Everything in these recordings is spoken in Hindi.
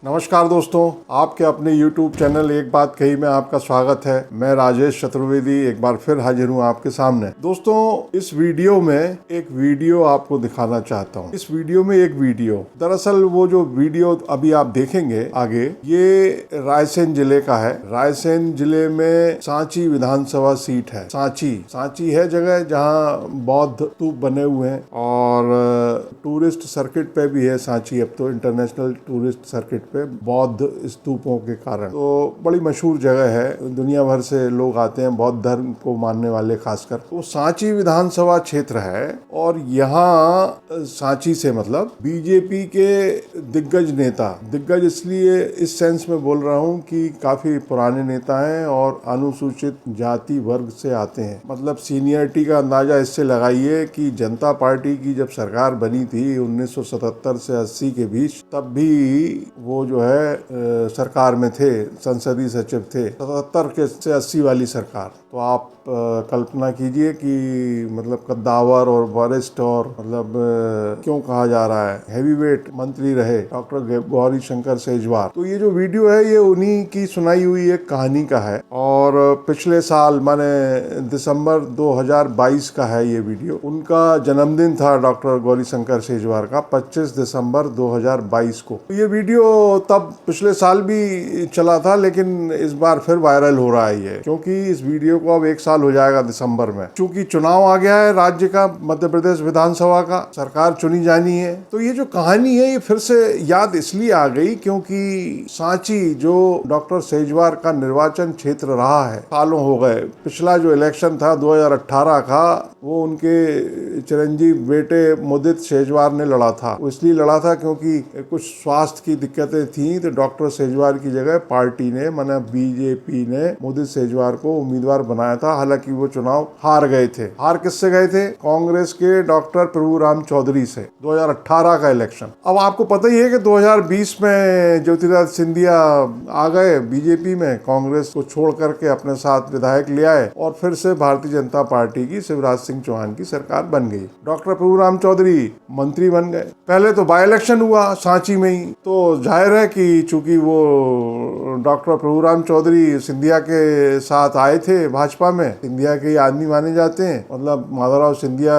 नमस्कार दोस्तों, आपके अपने YouTube चैनल एक बात कही में आपका स्वागत है। मैं राजेश चतुर्वेदी एक बार फिर हाजिर हूँ आपके सामने। दोस्तों, इस वीडियो में एक वीडियो आपको दिखाना चाहता हूँ। इस वीडियो में एक वीडियो, दरअसल वो जो वीडियो अभी आप देखेंगे आगे, ये रायसेन जिले का है। रायसेन जिले में सांची विधानसभा सीट है। सांची है जगह जहाँ बौद्ध स्तूप बने हुए हैं और टूरिस्ट सर्किट पे भी है सांची, अब तो इंटरनेशनल टूरिस्ट सर्किट पे बौद्ध स्तूपों के कारण। तो बड़ी मशहूर जगह है, दुनिया भर से लोग आते हैं, बौद्ध धर्म को मानने वाले खासकर। तो सांची विधानसभा क्षेत्र है और यहाँ सांची से मतलब बीजेपी के दिग्गज नेता, दिग्गज इसलिए इस सेंस में बोल रहा हूँ कि काफी पुराने नेता हैं और अनुसूचित जाति वर्ग से आते हैं। मतलब सीनियरिटी का अंदाजा इससे लगाइए कि जनता पार्टी की जब सरकार बनी थी 1977 से 80 के बीच, तब भी वो जो है सरकार में थे, संसदीय सचिव थे। 77 से 80 वाली सरकार। तो आप कल्पना कीजिए कि मतलब कद्दावर और वरिष्ठ और मतलब क्यों कहा जा रहा है, हैवीवेट मंत्री रहे डॉक्टर गौरी शंकर सेजवार। तो ये जो वीडियो है ये उन्हीं की सुनाई हुई एक कहानी का है और पिछले साल माने दिसंबर 2022 का है ये वीडियो। उनका जन्मदिन था डॉक्टर गौरी शंकर सेजवार का, 25 दिसंबर 2022 को। तो ये वीडियो तब पिछले साल भी चला था, लेकिन इस बार फिर वायरल हो रहा है ये, क्योंकि इस वीडियो को अब 1 साल हो जाएगा दिसंबर में। चूंकि चुनाव आ गया है राज्य का, मध्य प्रदेश विधानसभा का, सरकार चुनी जानी है। तो ये जो कहानी है ये फिर से याद इसलिए आ गई क्योंकि सांची जो डॉक्टर सेजवार का निर्वाचन क्षेत्र रहा है, सालों हो गए। पिछला जो इलेक्शन था 2018 का, वो उनके चिरंजीव बेटे मुदित सेजवार ने लड़ा था। वो इसलिए लड़ा था क्योंकि कुछ स्वास्थ्य की दिक्कतें थी, तो डॉक्टर सेजवार की जगह पार्टी ने, माने बीजेपी ने मुदित सेजवार को उम्मीदवार बनाया था। हालांकि वो चुनाव हार गए थे। हार किससे गए थे? कांग्रेस के डॉक्टर प्रभुराम चौधरी से, 2018 का इलेक्शन। अब आपको पता ही है कि 2020 में ज्योतिरादित्य सिंधिया आ गए बीजेपी में, कांग्रेस को छोड़ करके अपने साथ विधायक ले आए और फिर से भारतीय जनता पार्टी की शिवराज सिंह चौहान की सरकार बन गई। डॉक्टर प्रभुराम चौधरी मंत्री बन गए। पहले तो बाई इलेक्शन हुआ सांची में ही, तो जाहिर है कि चूंकि वो डॉक्टर प्रभुराम चौधरी सिंधिया के साथ आए थे भाजपा में, सिंधिया के आदमी माने जाते हैं, मतलब माधवराव सिंधिया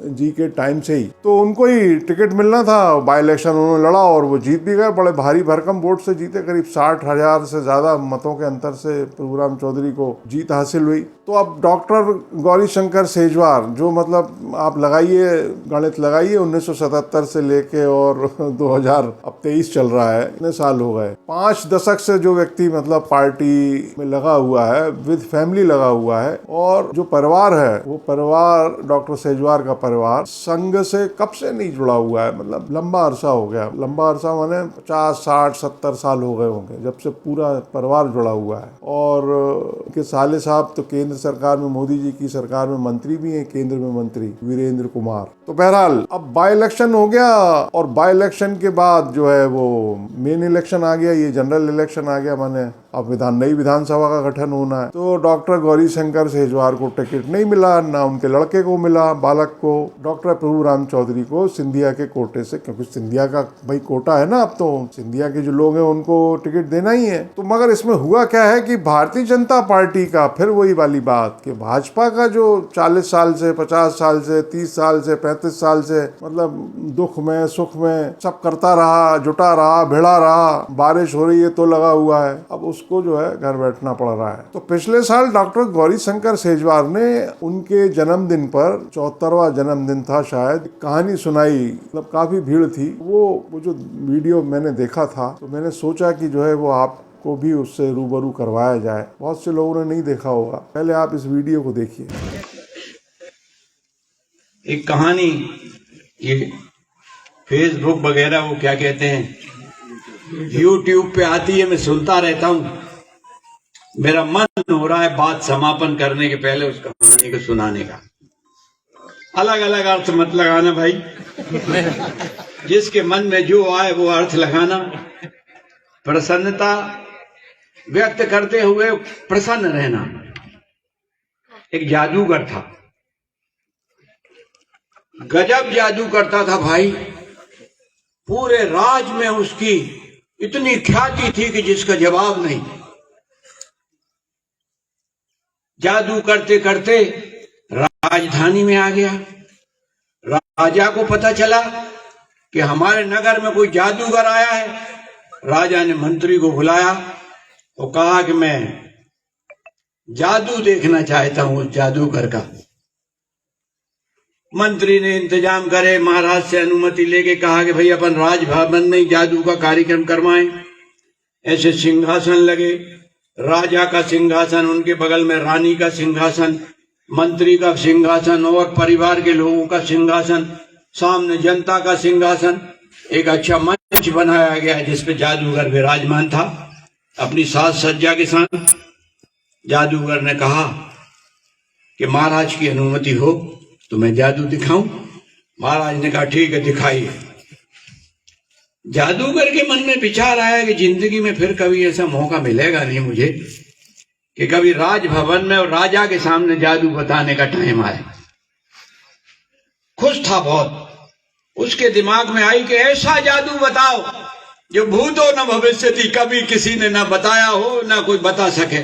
जी के टाइम से ही, तो उनको ही टिकट मिलना था। बाई इलेक्शन उन्होंने लड़ा और वो जीत भी गए, बड़े भारी भरकम वोट से जीते, करीब 60,000 से ज्यादा मतों के अंतर से प्रभुराम चौधरी को जीत हासिल हुई। तो अब डॉक्टर गौरी शंकर सेजवार, जो मतलब आप लगाइए, गणित लगाइए, 1977 से लेके और 2023 चल रहा है, इतने साल हो गए, 5 दशक से जो व्यक्ति मतलब पार्टी में लगा हुआ है, विद फैमिली लगा हुआ है, और जो परिवार है वो परिवार डॉक्टर सेजवार का परिवार संघ से कब से नहीं जुड़ा हुआ है, मतलब लंबा अरसा हो गया। लंबा अरसा माने 50, 60, 70 साल हो गए होंगे जब से पूरा परिवार जुड़ा हुआ है। और उनके साले साहब तो केंद्र सरकार में, मोदी जी की सरकार में मंत्री भी हैं, केंद्र में मंत्री वीरेंद्र कुमार। तो बहरहाल अब बाई इलेक्शन हो गया और बाई इलेक्शन के बाद जो है वो मेन इलेक्शन आ गया, ये जनरल इलेक्शन आ गया। माने अब नई विधानसभा का गठन होना है। तो डॉक्टर गौरी शंकर सेजवार को टिकट नहीं मिला, ना उनके लड़के को मिला, बालक को, डॉक्टर प्रभुराम चौधरी को सिंधिया के कोटे से, क्योंकि सिंधिया का भाई कोटा है ना, अब तो सिंधिया के जो लोग हैं उनको टिकट देना ही है। तो मगर इसमें हुआ क्या है कि भारतीय जनता पार्टी का, फिर वही वाली बात कि भाजपा का जो 40 साल से, 50 साल से, 30 साल से, 35 साल से मतलब दुख में सुख में सब करता रहा, जुटा रहा, भिड़ा रहा, बारिश हो रही है तो लगा हुआ है, अब उसको जो है घर बैठना पड़ रहा है। तो पिछले साल डॉक्टर गौरी शंकर सेजवार ने उनके जन्मदिन पर, 74वां जन्मदिन था शायद, कहानी सुनाई। मतलब काफी भीड़ थी। वो जो वीडियो मैंने देखा था तो मैंने सोचा कि जो है वो आपको भी उससे रूबरू करवाया जाए। बहुत से लोगों ने नहीं देखा होगा, पहले आप इस वीडियो को देखिए। एक कहानी ये फेसबुक वगैरह वो क्या कहते हैं, यूट्यूब पे आती है, मैं सुनता रहता हूँ। मेरा मन हो रहा है बात समापन करने के पहले उस कहानी को सुनाने का। अलग अलग अर्थ मत लगाना भाई, जिसके मन में जो आए वो अर्थ लगाना। प्रसन्नता व्यक्त करते हुए प्रसन्न रहना। एक जादूगर था, गजब जादू करता था भाई। पूरे राज में उसकी इतनी ख्याति थी कि जिसका जवाब नहीं। जादू करते करते राजधानी में आ गया। राजा को पता चला कि हमारे नगर में कोई जादूगर आया है। राजा ने मंत्री को बुलाया और कहा कि मैं जादू देखना चाहता हूं उस जादूगर का। मंत्री ने इंतजाम करे, महाराज से अनुमति लेके कहा कि भाई अपन राजभवन में जादू का कार्यक्रम करवाएं। ऐसे सिंहासन लगे, राजा का सिंहासन, उनके बगल में रानी का सिंहासन, मंत्री का सिंहासन और परिवार के लोगों का सिंहासन, सामने जनता का सिंहासन। एक अच्छा मंच बनाया गया जिसपे जादूगर विराजमान था अपनी साज सज्जा के साथ। जादूगर ने कहा कि महाराज की अनुमति हो तो मैं जादू दिखाऊं। महाराज ने कहा ठीक है, दिखाइए। जादूगर के मन में विचार आया कि जिंदगी में फिर कभी ऐसा मौका मिलेगा नहीं मुझे कि कभी राजभवन में और राजा के सामने जादू बताने का टाइम आए। खुश था बहुत। उसके दिमाग में आई कि ऐसा जादू बताओ जो भूतो न भविष्य थी, कभी किसी ने ना बताया हो ना कोई बता सके।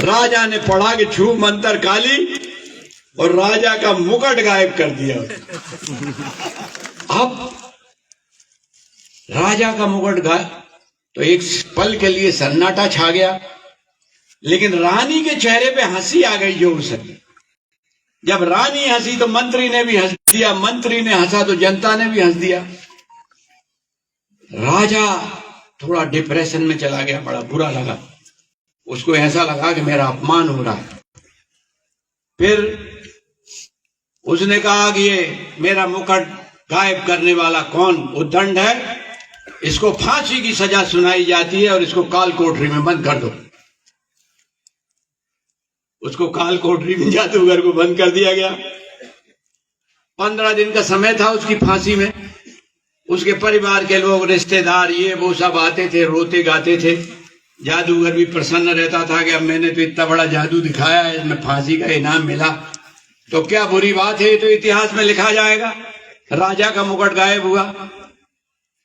राजा ने पढ़ा कि छू मंत्र काली और राजा का मुकुट गायब कर दिया। अब राजा का मुकुट गायब तो एक पल के लिए सन्नाटा छा गया, लेकिन रानी के चेहरे पे हंसी आ गई जोर से। जब रानी हंसी तो मंत्री ने भी हंस दिया, मंत्री ने हंसा तो जनता ने भी हंस दिया। राजा थोड़ा डिप्रेशन में चला गया, बड़ा बुरा लगा उसको। ऐसा लगा कि मेरा अपमान हो रहा है। फिर उसने कहा कि ये मेरा मुकुट गायब करने वाला कौन उद्दंड है, इसको फांसी की सजा सुनाई जाती है और इसको काल कोठरी में बंद कर दो। उसको काल कोठरी में जादूगर को बंद कर दिया गया। 15 दिन का समय था उसकी फांसी में। उसके परिवार के लोग, रिश्तेदार, ये वो सब आते थे, रोते गाते थे। जादूगर भी प्रसन्न रहता था कि अब मैंने तो इतना बड़ा जादू दिखाया है, इसमें फांसी का इनाम मिला तो क्या बुरी बात है, तो इतिहास में लिखा जाएगा। राजा का मुकुट गायब हुआ।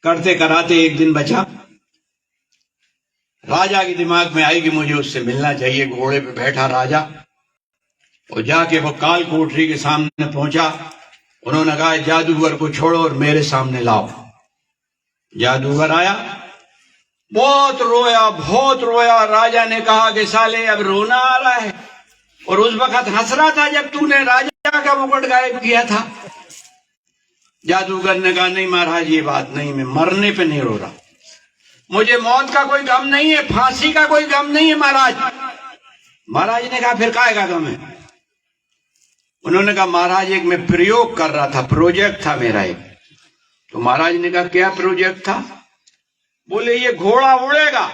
करते कराते एक दिन बचा। राजा के दिमाग में आई कि मुझे उससे मिलना चाहिए। घोड़े पे बैठा राजा और जाके वो काल कोठरी के सामने पहुंचा। उन्होंने कहा जादूगर को छोड़ो और मेरे सामने लाओ। जादूगर आया, बहुत रोया, बहुत रोया। राजा ने कहा कि साले अब रोना आ रहा है, और उस वक्त हंस रहा था जब तूने राजा का मुकुट गायब किया था। जादूगर ने कहा नहीं महाराज, ये बात नहीं, मैं मरने पे नहीं रो रहा, मुझे मौत का कोई गम नहीं है, फांसी का कोई गम नहीं है महाराज। महाराज ने कहा फिर काहे का गम है? उन्होंने कहा महाराज एक मैं प्रयोग कर रहा था, प्रोजेक्ट था मेरा एक। तो महाराज ने कहा क्या प्रोजेक्ट था? बोले ये घोड़ा उड़ेगा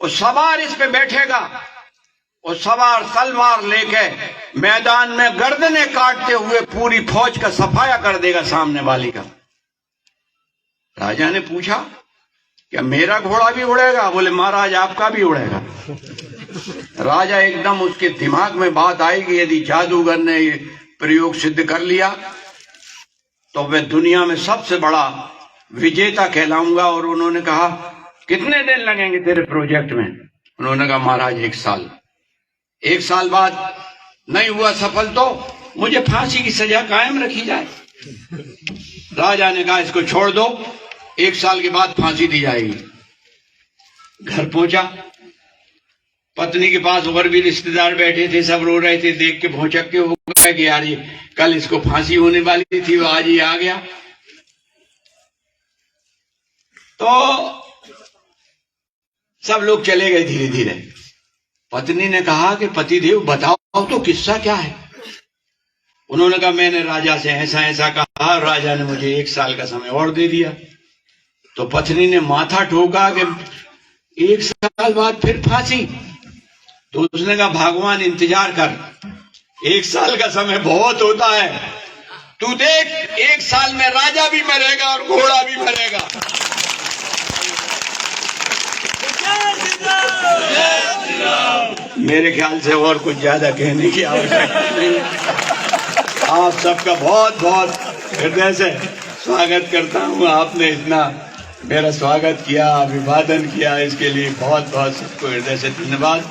और सवार इस पे बैठेगा और सवार तलवार लेके मैदान में गर्दनें काटते हुए पूरी फौज का सफाया कर देगा सामने वाली का। राजा ने पूछा क्या मेरा घोड़ा भी उड़ेगा? बोले महाराज आपका भी उड़ेगा। राजा एकदम, उसके दिमाग में बात आई कि यदि जादूगर ने ये प्रयोग सिद्ध कर लिया तो मैं दुनिया में सबसे बड़ा विजेता कहलाऊंगा। और उन्होंने कहा कितने दिन लगेंगे तेरे प्रोजेक्ट में? उन्होंने कहा महाराज 1 साल। 1 साल बाद नहीं हुआ सफल तो मुझे फांसी की सजा कायम रखी जाए। राजा ने कहा इसको छोड़ दो, 1 साल के बाद फांसी दी जाएगी। घर पहुंचा, पत्नी के पास और भी रिश्तेदार बैठे थे, सब रो रहे थे। देख के भौचक्के हो गए कि यार ये कल इसको फांसी होने वाली थी, वो आज ही आ गया। तो सब लोग चले गए धीरे धीरे। पत्नी ने कहा कि पतिदेव बताओ तो किस्सा क्या है? उन्होंने कहा मैंने राजा से ऐसा ऐसा कहा, राजा ने मुझे 1 साल का समय और दे दिया। तो पत्नी ने माथा ठोका कि 1 साल बाद फिर फांसी। तो उसने कहा भगवान इंतजार कर, 1 साल का समय बहुत होता है, तू देख 1 साल में राजा भी मरेगा और घोड़ा भी मरेगा। मेरे ख्याल से और कुछ ज्यादा कहने की आवश्यकता नहीं है। आप सबका बहुत बहुत हृदय से स्वागत करता हूं। आपने इतना मेरा स्वागत किया, अभिवादन किया, इसके लिए बहुत बहुत सबको हृदय से धन्यवाद।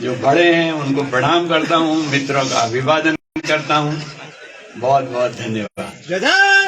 जो बड़े हैं उनको प्रणाम करता हूँ, मित्रों का अभिवादन करता हूँ। बहुत बहुत धन्यवाद। जय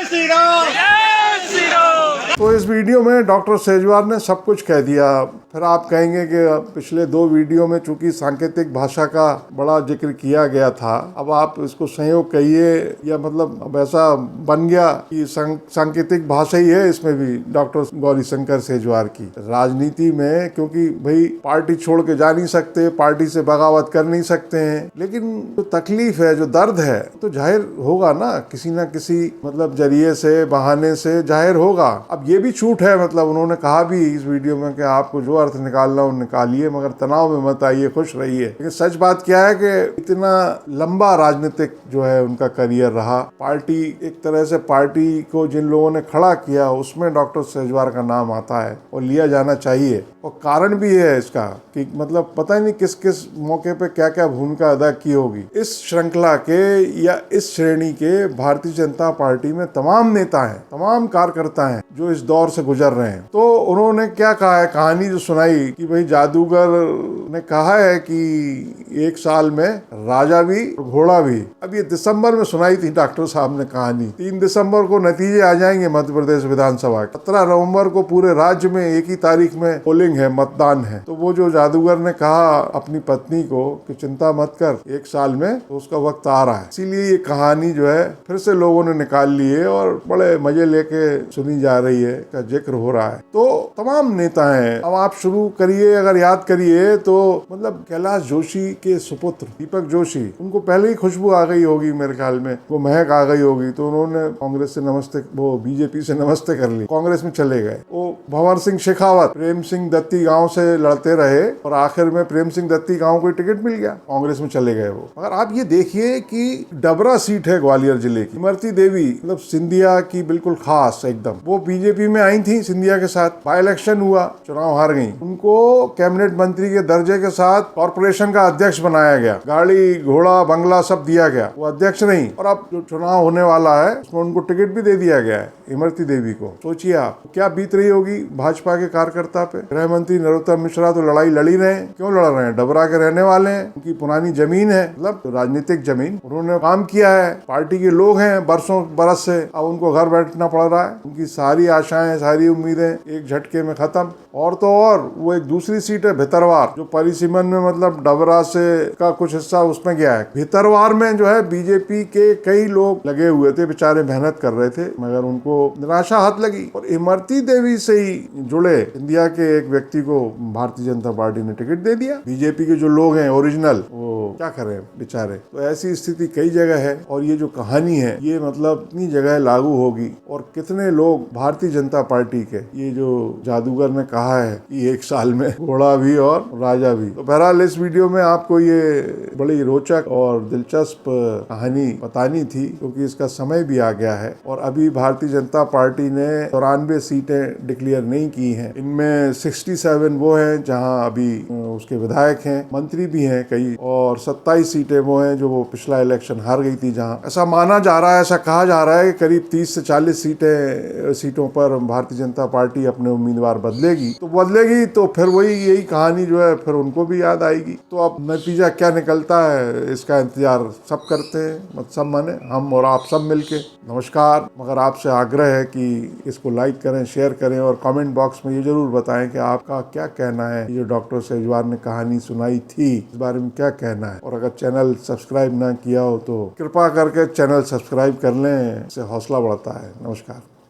श्री राम, जय श्री राम। तो इस वीडियो में डॉक्टर सेजवार ने सब कुछ कह दिया। फिर आप कहेंगे कि पिछले 2 वीडियो में चूंकि सांकेतिक भाषा का बड़ा जिक्र किया गया था, अब आप इसको संयोग कहिए या मतलब अब ऐसा बन गया कि सांकेतिक भाषा ही है इसमें भी डॉक्टर गौरीशंकर सेजवार की। राजनीति में क्योंकि भाई पार्टी छोड़ के जा नहीं सकते, पार्टी से बगावत कर नहीं सकते हैं, लेकिन जो तकलीफ है, जो दर्द है, तो जाहिर होगा ना किसी मतलब जरिए से, बहाने से जाहिर होगा। अब ये भी छूट है, मतलब उन्होंने कहा भी इस वीडियो में कि आपको जो अर्थ निकालना हो निकालिए, मगर तनाव में मत आइए, खुश रहिए। लेकिन सच बात क्या है कि इतना लंबा राजनीतिक जो है उनका करियर रहा, पार्टी एक तरह से पार्टी को जिन लोगों ने खड़ा किया उसमें डॉक्टर सेजवार का नाम आता है और लिया जाना चाहिए। और कारण भी है इसका कि मतलब पता ही नहीं किस किस मौके पे क्या क्या भूमिका अदा की होगी। इस श्रृंखला के या इस श्रेणी के भारतीय जनता पार्टी में तमाम नेता हैं, तमाम कार्यकर्ता हैं जो इस दौर से गुजर रहे हैं। तो उन्होंने क्या कहा है, कहानी जो सुनाई कि भाई जादूगर ने कहा है कि 1 साल में राजा भी घोड़ा भी। अब ये दिसंबर में सुनाई थी डॉक्टर साहब ने कहानी। 3 दिसंबर को नतीजे आ जाएंगे मध्य प्रदेश विधानसभा के। 17 नवंबर को पूरे राज्य में एक ही तारीख में पोलिंग है, मतदान है। तो वो जो जादूगर ने कहा अपनी पत्नी को कि चिंता मत कर, 1 साल में तो उसका वक्त आ रहा है। इसीलिए ये कहानी जो है फिर से लोगों ने निकाल ली है और बड़े मजे लेके सुनी जा रही है, का जिक्र हो रहा है। तो तमाम नेता हैं। अब आप शुरू करिए, अगर याद करिए तो मतलब कैलाश जोशी के सुपुत्र दीपक जोशी, उनको पहले ही खुशबू आ गई होगी मेरे ख्याल में, वो महक आ गई होगी, तो उन्होंने कांग्रेस से नमस्ते, वो बीजेपी से नमस्ते कर ली, कांग्रेस में चले गए। वो भंवर सिंह शेखावत प्रेम सिंह दत्ती गांव से लड़ते रहे और आखिर में प्रेम सिंह दत्ती गांव को टिकट मिल गया, कांग्रेस में चले गए वो। मगर आप ये देखिए कि डबरा सीट है ग्वालियर जिले की, इमरती देवी मतलब सिंधिया की बिल्कुल खास एकदम, वो बीजेपी में आई थी सिंधिया के साथ, बाई इलेक्शन हुआ, चुनाव हार गई। उनको कैबिनेट मंत्री के दर्जे के साथ कॉर्पोरेशन का अध्यक्ष बनाया गया, गाड़ी घोड़ा बंगला सब दिया गया, वो अध्यक्ष नहीं। और अब जो चुनाव होने वाला है उसमें उनको टिकट भी दे दिया गया है इमरती देवी को। सोचिए आप क्या बीत रही होगी भाजपा के कार्यकर्ता पे। गृह मंत्री नरोत्तम मिश्रा तो लड़ाई लड़ ही रहे हैं, क्यों लड़ रहे हैं, डबरा के रहने वाले हैं, उनकी पुरानी जमीन है, मतलब राजनीतिक जमीन, उन्होंने काम किया है, पार्टी के लोग हैं बरसों बरस से, अब उनको घर बैठना पड़ रहा है, उनकी सारी आशाएं सारी उम्मीदें एक झटके में खत्म। और तो और वो एक दूसरी सीट है भितरवार, जो परिसीमन में मतलब डबरा से का कुछ हिस्सा उसमें गया है। भितरवार में जो है बीजेपी के कई लोग लगे हुए थे, बेचारे मेहनत कर रहे थे, मगर उनको निराशा हाथ लगी और इमरती देवी से ही जुड़े इंडिया के एक व्यक्ति को भारतीय जनता पार्टी ने टिकट दे दिया। बीजेपी के जो लोग हैं ओरिजिनल, वो क्या करें बेचारे। तो ऐसी स्थिति कई जगह है और ये जो कहानी है ये मतलब इतनी जगह लागू होगी। और कितने लोग भारतीय जनता पार्टी के, ये जो जादूगर ने कहा है कि 1 साल में घोड़ा भी और राजा भी। तो बहरहाल इस वीडियो में आपको ये बड़ी रोचक और दिलचस्प कहानी बतानी थी, क्योंकि इसका समय भी आ गया है और अभी भारतीय जनता पार्टी ने 94 सीटें डिक्लेयर नहीं की हैं। इनमें 67 वो हैं जहां अभी उसके विधायक हैं, मंत्री भी हैं कई, और 27 सीटें वो हैं जो वो पिछला इलेक्शन हार गई थी, जहां ऐसा माना जा रहा है, ऐसा कहा जा रहा है कि करीब 30 से 40 सीटों पर भारतीय जनता पार्टी अपने उम्मीदवार बदलेगी। तो बदलेगी तो फिर वही यही कहानी जो है फिर उनको भी याद आएगी। तो अब नतीजा क्या निकलता है इसका इंतजार सब करते हैं, मत सब माने हम और आप सब मिलके। नमस्कार। मगर आपसे आग्रह है कि इसको लाइक करें, शेयर करें और कमेंट बॉक्स में ये जरूर बताएं कि आपका क्या कहना है, ये जो डॉक्टर सेजवार ने कहानी सुनाई थी इस बारे में क्या कहना है। और अगर चैनल सब्सक्राइब ना किया हो तो कृपा करके चैनल सब्सक्राइब कर लें, इससे हौसला बढ़ता है। नमस्कार।